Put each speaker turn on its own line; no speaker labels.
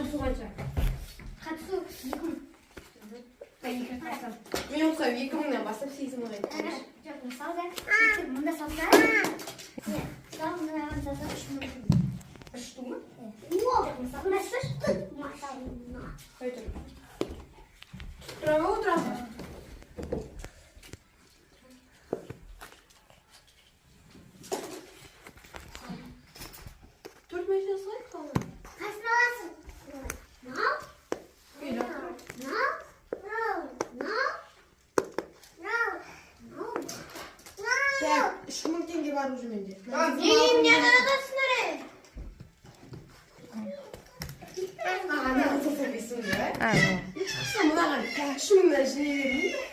қатысу қанша?
Қатысу 2000.
Мен оқысам 2000-нен бастап 8000-ға айтып.
Жоқ, мысалы да, мұнда салса, мысалы мынаған салса 3000.
3 ту ма?
Жоқ, мысалы, мына 3 ту. Мысалы,
қой тұр. Тұра ма отырасың? Төрт мәшіне салайық қалған.
қайсыны аласың? Мынау?
Үйлі.
Мынау?
Так, 3000 теңге бар уже менде.
Не қарадасыңдар ей?
Ана қылса бесін бе? Мынаған 3000-нан жинай бермейді.